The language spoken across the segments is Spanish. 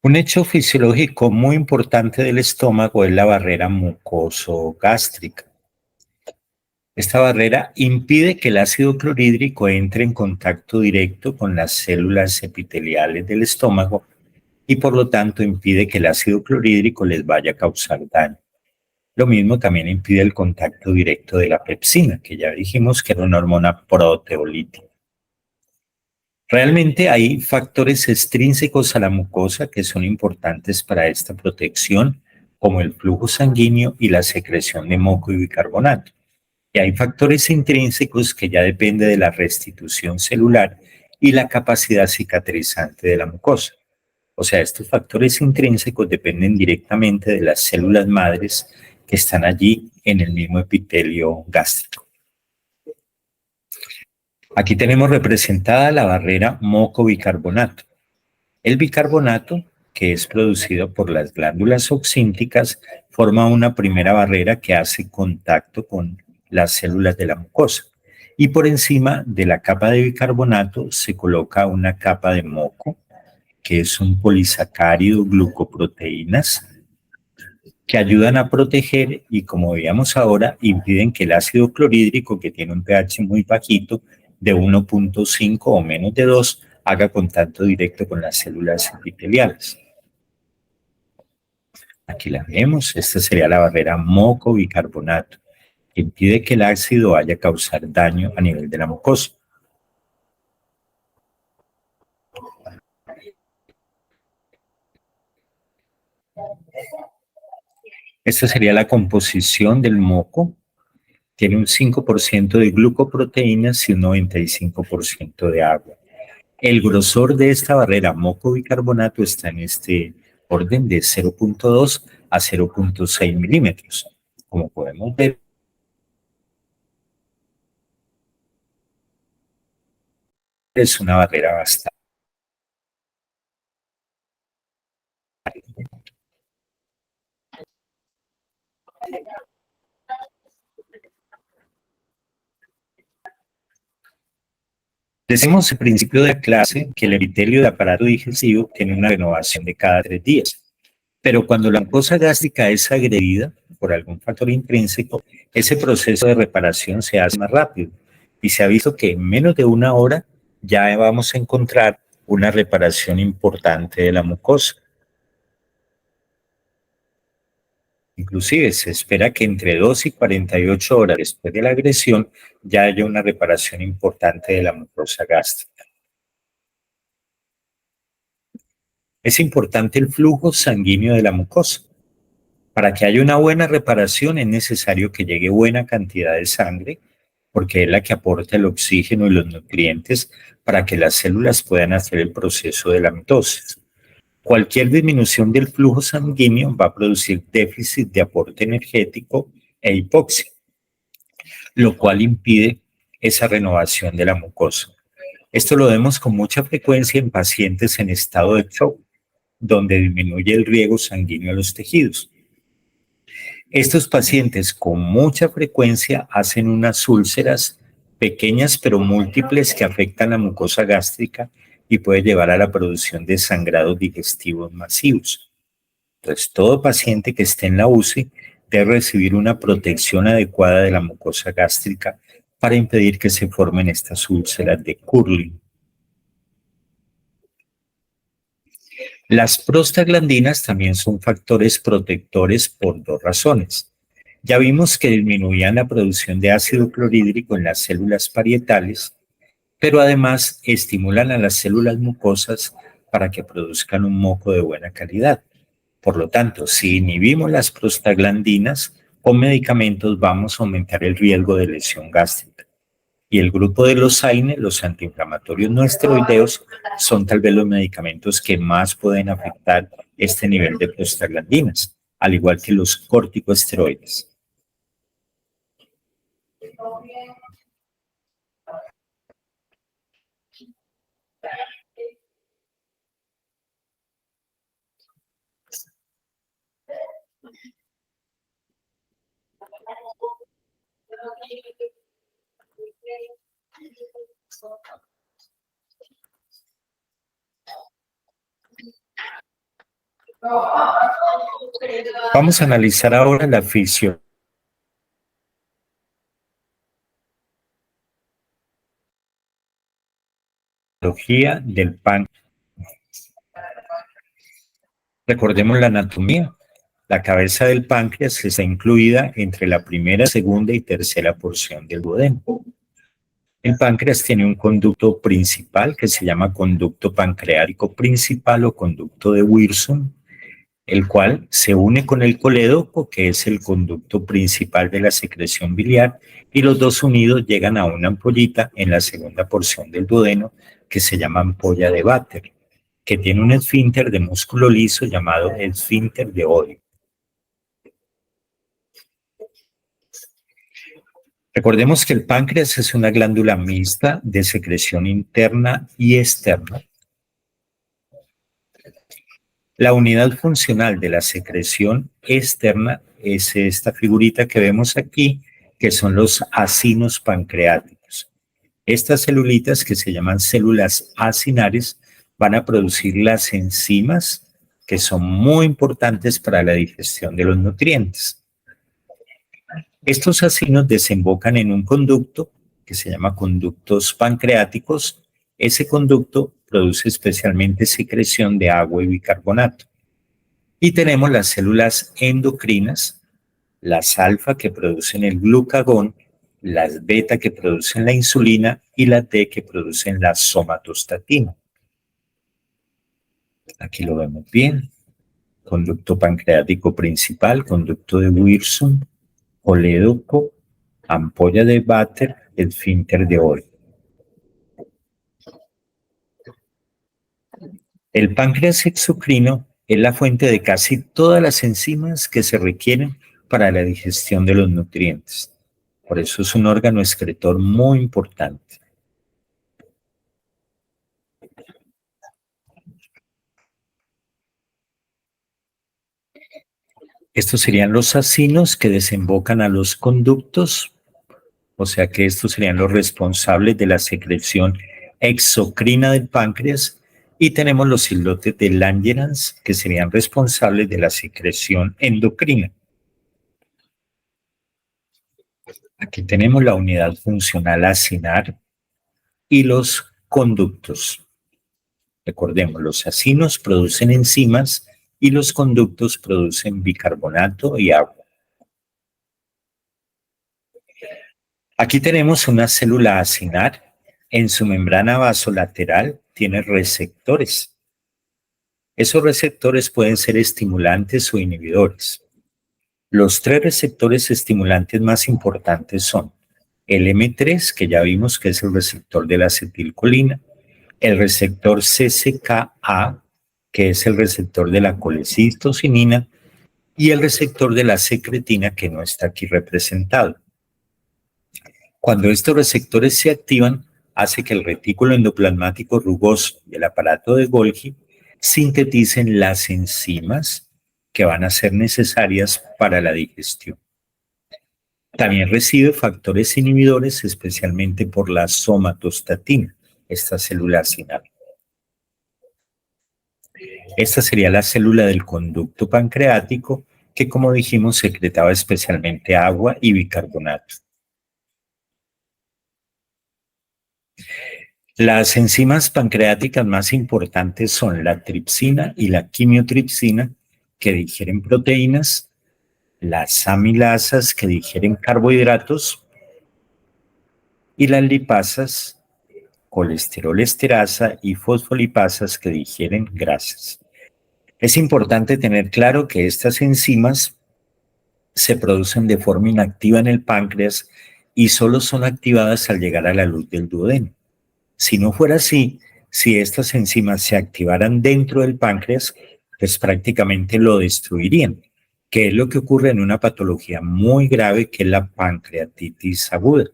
Un hecho fisiológico muy importante del estómago es la barrera mucoso-gástrica. Esta barrera impide que el ácido clorhídrico entre en contacto directo con las células epiteliales del estómago y por lo tanto impide que el ácido clorhídrico les vaya a causar daño. Lo mismo también impide el contacto directo de la pepsina, que ya dijimos que era una hormona proteolítica. Realmente hay factores extrínsecos a la mucosa que son importantes para esta protección, como el flujo sanguíneo y la secreción de moco y bicarbonato. Y hay factores intrínsecos que ya dependen de la restitución celular y la capacidad cicatrizante de la mucosa. O sea, estos factores intrínsecos dependen directamente de las células madres que están allí en el mismo epitelio gástrico. Aquí tenemos representada la barrera moco-bicarbonato. El bicarbonato, que es producido por las glándulas oxínticas, forma una primera barrera que hace contacto con las células de la mucosa. Y por encima de la capa de bicarbonato se coloca una capa de moco, que es un polisacárido glucoproteínas, que ayudan a proteger y, como veíamos ahora, impiden que el ácido clorhídrico, que tiene un pH muy bajito, de 1.5 o menos de 2, haga contacto directo con las células epiteliales. Aquí la vemos, esta sería la barrera moco-bicarbonato, que impide que el ácido vaya a causar daño a nivel de la mucosa. Esta sería la composición del moco. Tiene un 5% de glucoproteínas y un 95% de agua. El grosor de esta barrera moco-bicarbonato está en este orden de 0.2 a 0.6 milímetros. Como podemos ver, es una barrera bastante. Decimos al principio de la clase que el epitelio del aparato digestivo tiene una renovación de cada 3 días. Pero cuando la mucosa gástrica es agredida por algún factor intrínseco, ese proceso de reparación se hace más rápido. Y se ha visto que en menos de una hora ya vamos a encontrar una reparación importante de la mucosa. Inclusive se espera que entre 2 y 48 horas después de la agresión ya haya una reparación importante de la mucosa gástrica. Es importante el flujo sanguíneo de la mucosa. Para que haya una buena reparación es necesario que llegue buena cantidad de sangre, porque es la que aporta el oxígeno y los nutrientes para que las células puedan hacer el proceso de la mitosis. Cualquier disminución del flujo sanguíneo va a producir déficit de aporte energético e hipoxia, lo cual impide esa renovación de la mucosa. Esto lo vemos con mucha frecuencia en pacientes en estado de shock, donde disminuye el riego sanguíneo a los tejidos. Estos pacientes con mucha frecuencia hacen unas úlceras pequeñas pero múltiples que afectan la mucosa gástrica y puede llevar a la producción de sangrados digestivos masivos. Entonces, todo paciente que esté en la UCI debe recibir una protección adecuada de la mucosa gástrica para impedir que se formen estas úlceras de Curling. Las prostaglandinas también son factores protectores por dos razones. Ya vimos que disminuían la producción de ácido clorhídrico en las células parietales, pero además estimulan a las células mucosas para que produzcan un moco de buena calidad. Por lo tanto, si inhibimos las prostaglandinas, con medicamentos vamos a aumentar el riesgo de lesión gástrica. Y el grupo de los AINE, los antiinflamatorios no esteroideos, son tal vez los medicamentos que más pueden afectar este nivel de prostaglandinas, al igual que los corticosteroides. Vamos a analizar ahora la fisiología del páncreas. Recordemos la anatomía. La cabeza del páncreas está incluida entre la primera, segunda y tercera porción del duodeno. El páncreas tiene un conducto principal que se llama conducto pancreático principal o conducto de Wilson, el cual se une con el colédoco, que es el conducto principal de la secreción biliar, y los dos unidos llegan a una ampollita en la segunda porción del duodeno que se llama ampolla de Vater, que tiene un esfínter de músculo liso llamado esfínter de Oddi. Recordemos que el páncreas es una glándula mixta de secreción interna y externa. La unidad funcional de la secreción externa es esta figurita que vemos aquí, que son los acinos pancreáticos. Estas celulitas, que se llaman células acinares, van a producir las enzimas que son muy importantes para la digestión de los nutrientes. Estos acinos desembocan en un conducto que se llama conductos pancreáticos. Ese conducto produce especialmente secreción de agua y bicarbonato. Y tenemos las células endocrinas, las alfa que producen el glucagón, las beta que producen la insulina y las T que producen la somatostatina. Aquí lo vemos bien. Conducto pancreático principal, conducto de Wilson, colédoco, ampolla de Vater, esfínter de Oddi. El páncreas exocrino es la fuente de casi todas las enzimas que se requieren para la digestión de los nutrientes. Por eso es un órgano excretor muy importante. Estos serían los acinos que desembocan a los conductos, o sea que estos serían los responsables de la secreción exocrina del páncreas, y tenemos los islotes de Langerhans que serían responsables de la secreción endocrina. Aquí tenemos la unidad funcional acinar y los conductos. Recordemos, los acinos producen enzimas y los conductos producen bicarbonato y agua. Aquí tenemos una célula acinar. En su membrana vasolateral tiene receptores. Esos receptores pueden ser estimulantes o inhibidores. Los tres receptores estimulantes más importantes son el M3, que ya vimos que es el receptor de la acetilcolina, el receptor CCKA, que es el receptor de la colecistocinina, y el receptor de la secretina, que no está aquí representado. Cuando estos receptores se activan, hace que el retículo endoplasmático rugoso y el aparato de Golgi sinteticen las enzimas que van a ser necesarias para la digestión. También recibe factores inhibidores, especialmente por la somatostatina, esta célula acinar. Esta sería la célula del conducto pancreático, que, como dijimos, secretaba especialmente agua y bicarbonato. Las enzimas pancreáticas más importantes son la tripsina y la quimiotripsina, que digieren proteínas, las amilasas, que digieren carbohidratos, y las lipasas, colesterol esterasa y fosfolipasas, que digieren grasas. Es importante tener claro que estas enzimas se producen de forma inactiva en el páncreas y solo son activadas al llegar a la luz del duodeno. Si no fuera así, si estas enzimas se activaran dentro del páncreas, pues prácticamente lo destruirían, que es lo que ocurre en una patología muy grave que es la pancreatitis aguda.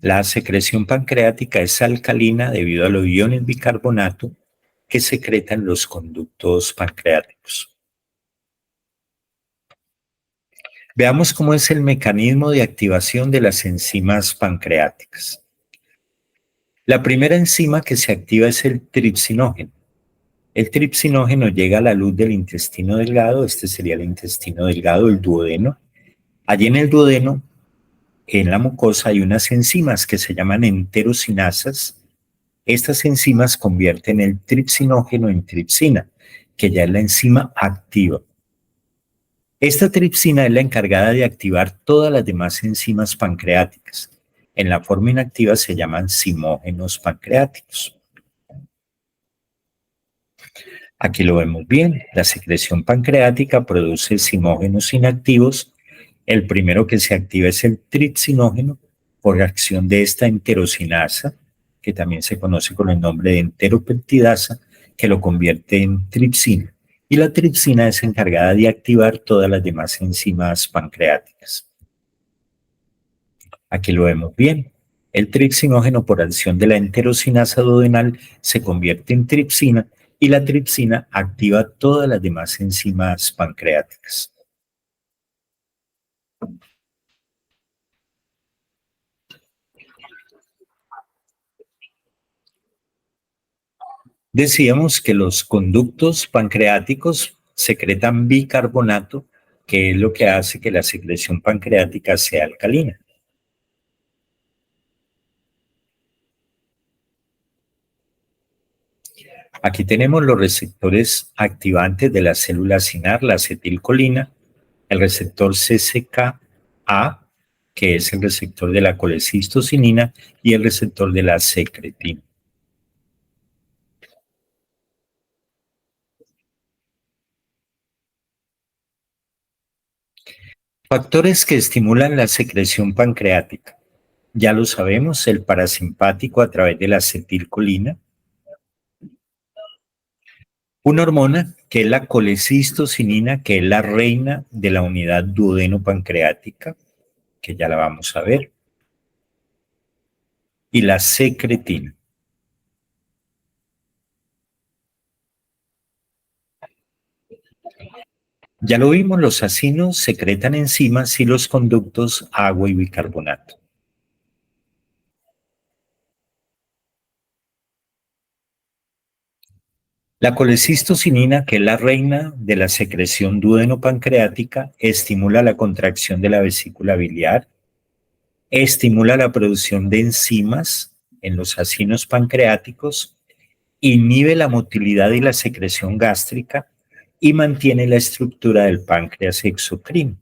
La secreción pancreática es alcalina debido a los iones bicarbonato que secretan los conductos pancreáticos. Veamos cómo es el mecanismo de activación de las enzimas pancreáticas. La primera enzima que se activa es el tripsinógeno. El tripsinógeno llega a la luz del intestino delgado, este sería el intestino delgado, el duodeno. Allí en el duodeno, en la mucosa, hay unas enzimas que se llaman enterocinasas. Estas enzimas convierten el tripsinógeno en tripsina, que ya es la enzima activa. Esta tripsina es la encargada de activar todas las demás enzimas pancreáticas. En la forma inactiva se llaman zimógenos pancreáticos. Aquí lo vemos bien. La secreción pancreática produce zimógenos inactivos. El primero que se activa es el tripsinógeno por acción de esta enterocinasa, que también se conoce con el nombre de enteropeptidasa, que lo convierte en tripsina. Y la tripsina es encargada de activar todas las demás enzimas pancreáticas. Aquí lo vemos bien. El tripsinógeno por acción de la enterocinasa duodenal se convierte en tripsina y la tripsina activa todas las demás enzimas pancreáticas. Decíamos que los conductos pancreáticos secretan bicarbonato, que es lo que hace que la secreción pancreática sea alcalina. Aquí tenemos los receptores activantes de la célula cinar, la acetilcolina, el receptor CCK-A, que es el receptor de la colecistocinina, y el receptor de la secretina. Factores que estimulan la secreción pancreática. Ya lo sabemos, el parasimpático a través de la acetilcolina. Una hormona que es la colecistocinina, que es la reina de la unidad duodeno-pancreática, que ya la vamos a ver. Y la secretina. Ya lo vimos, los acinos secretan enzimas y los conductos agua y bicarbonato. La colecistocinina, que es la reina de la secreción duodeno-pancreática, estimula la contracción de la vesícula biliar, estimula la producción de enzimas en los acinos pancreáticos, inhibe la motilidad y la secreción gástrica y mantiene la estructura del páncreas exocrino.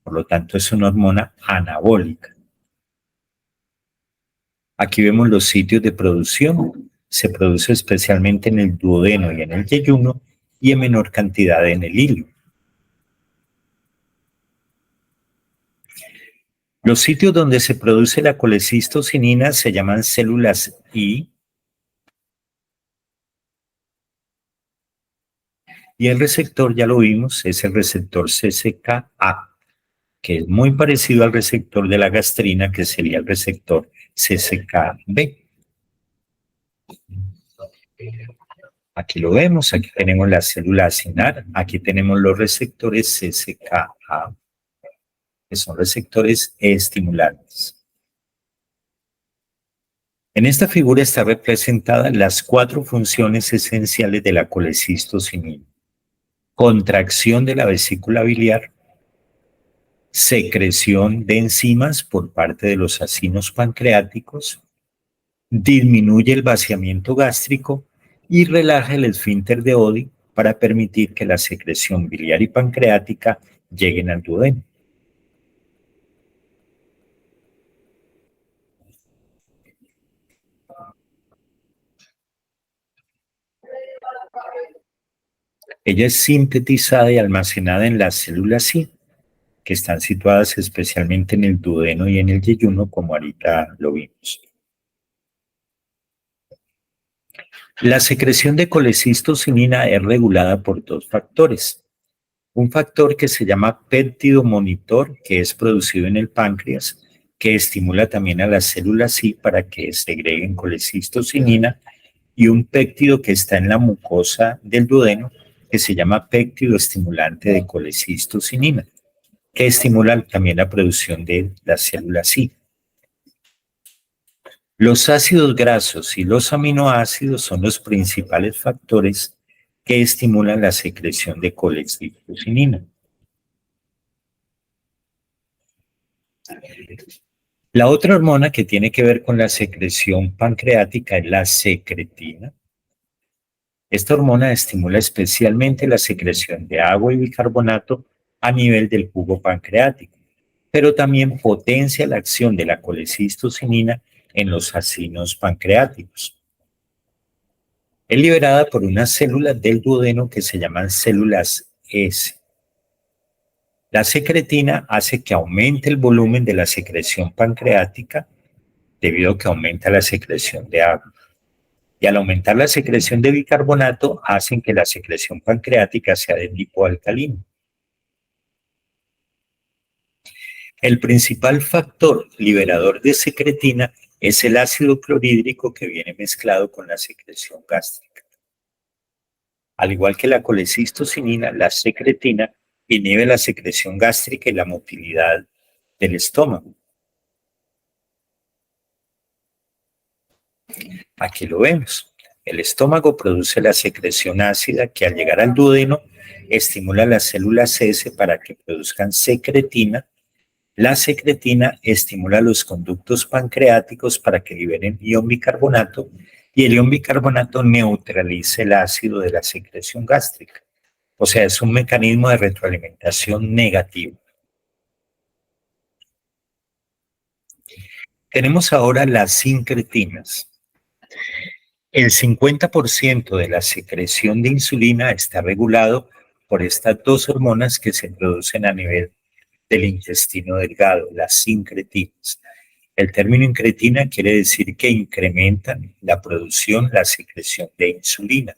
Por lo tanto, es una hormona anabólica. Aquí vemos los sitios de producción. Se produce especialmente en el duodeno y en el yeyuno y en menor cantidad en el hilo. Los sitios donde se produce la colecistocinina se llaman células I y el receptor, ya lo vimos, es el receptor CCK-A, que es muy parecido al receptor de la gastrina, que sería el receptor CCK-B. Aquí lo vemos, aquí tenemos la célula acinar, aquí tenemos los receptores CCK-A, que son receptores estimulantes. En esta figura está representadas las 4 funciones esenciales de la colecistocinina: contracción de la vesícula biliar, secreción de enzimas por parte de los acinos pancreáticos, disminuye el vaciamiento gástrico y relaja el esfínter de Oddi para permitir que la secreción biliar y pancreática lleguen al duodeno. Ella es sintetizada y almacenada en las células I, que están situadas especialmente en el duodeno y en el yeyuno, como ahorita lo vimos. La secreción de colecistocinina es regulada por 2 factores. Un factor que se llama péptido monitor, que es producido en el páncreas, que estimula también a las células I para que segreguen colecistocinina, y un péptido que está en la mucosa del duodeno, que se llama péptido estimulante de colecistocinina, que estimula también la producción de las células I. Los ácidos grasos y los aminoácidos son los principales factores que estimulan la secreción de colecistocinina. La otra hormona que tiene que ver con la secreción pancreática es la secretina. Esta hormona estimula especialmente la secreción de agua y bicarbonato a nivel del jugo pancreático, pero también potencia la acción de la colecistocinina en los acinos pancreáticos. Es liberada por unas células del duodeno que se llaman células S. La secretina hace que aumente el volumen de la secreción pancreática debido a que aumenta la secreción de agua. Y al aumentar la secreción de bicarbonato, hacen que la secreción pancreática sea de tipo alcalino. El principal factor liberador de secretina es el ácido clorhídrico que viene mezclado con la secreción gástrica. Al igual que la colecistocinina, la secretina inhibe la secreción gástrica y la motilidad del estómago. Aquí lo vemos. El estómago produce la secreción ácida que al llegar al duodeno estimula las células S para que produzcan secretina. La secretina estimula los conductos pancreáticos para que liberen ion bicarbonato y el ion bicarbonato neutraliza el ácido de la secreción gástrica. O sea, es un mecanismo de retroalimentación negativo. Tenemos ahora las sincretinas. El 50% de la secreción de insulina está regulado por estas dos hormonas que se producen a nivel del intestino delgado, las sincretinas. El término incretina quiere decir que incrementan la producción, la secreción de insulina.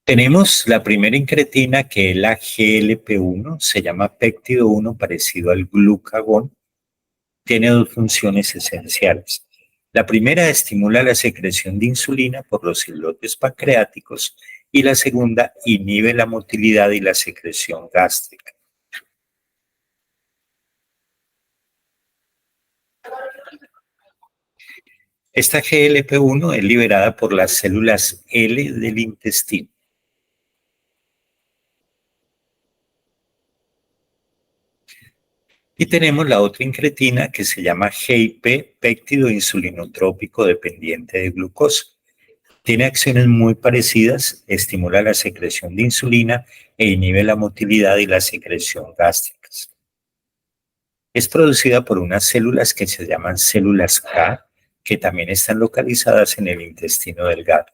Tenemos la primera incretina que es la GLP-1, se llama péptido 1 parecido al glucagón. Tiene dos funciones esenciales. La primera estimula la secreción de insulina por los islotes pancreáticos y la segunda inhibe la motilidad y la secreción gástrica. Esta GLP-1 es liberada por las células L del intestino. Y tenemos la otra incretina que se llama GIP, péptido insulinotrópico dependiente de glucosa. Tiene acciones muy parecidas, estimula la secreción de insulina e inhibe la motilidad y la secreción gástricas. Es producida por unas células que se llaman células K, que también están localizadas en el intestino delgado.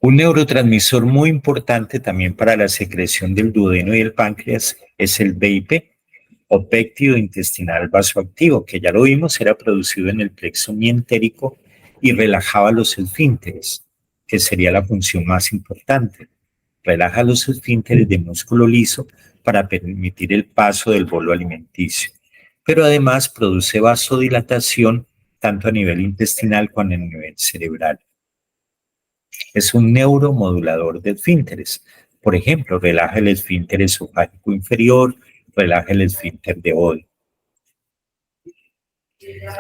Un neurotransmisor muy importante también para la secreción del duodeno y el páncreas es el BIP, o péptido intestinal vasoactivo, que ya lo vimos, era producido en el plexo mientérico y relajaba los esfínteres, que sería la función más importante. Relaja los esfínteres de músculo liso para permitir el paso del bolo alimenticio. Pero además produce vasodilatación tanto a nivel intestinal como a nivel cerebral. Es un neuromodulador de esfínteres. Por ejemplo, relaja el esfínter esofágico inferior, relaja el esfínter de Oddi.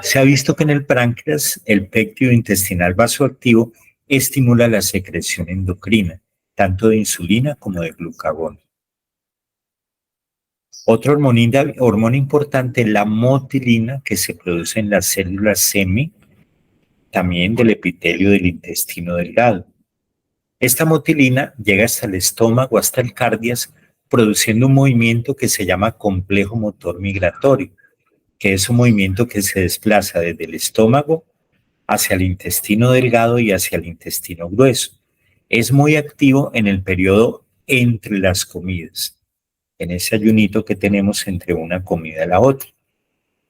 Se ha visto que en el páncreas el péptido intestinal vasoactivo estimula la secreción endocrina, tanto de insulina como de glucagón. Otra hormona importante es la motilina que se produce en las células semi, también del epitelio del intestino delgado. Esta motilina llega hasta el estómago, hasta el cardias, produciendo un movimiento que se llama complejo motor migratorio, que es un movimiento que se desplaza desde el estómago hacia el intestino delgado y hacia el intestino grueso. Es muy activo en el periodo entre las comidas, en ese ayunito que tenemos entre una comida y la otra.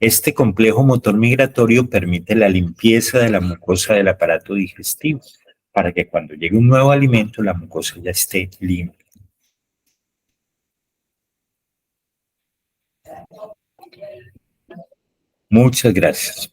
Este complejo motor migratorio permite la limpieza de la mucosa del aparato digestivo, para que cuando llegue un nuevo alimento la mucosa ya esté limpia. Muchas gracias.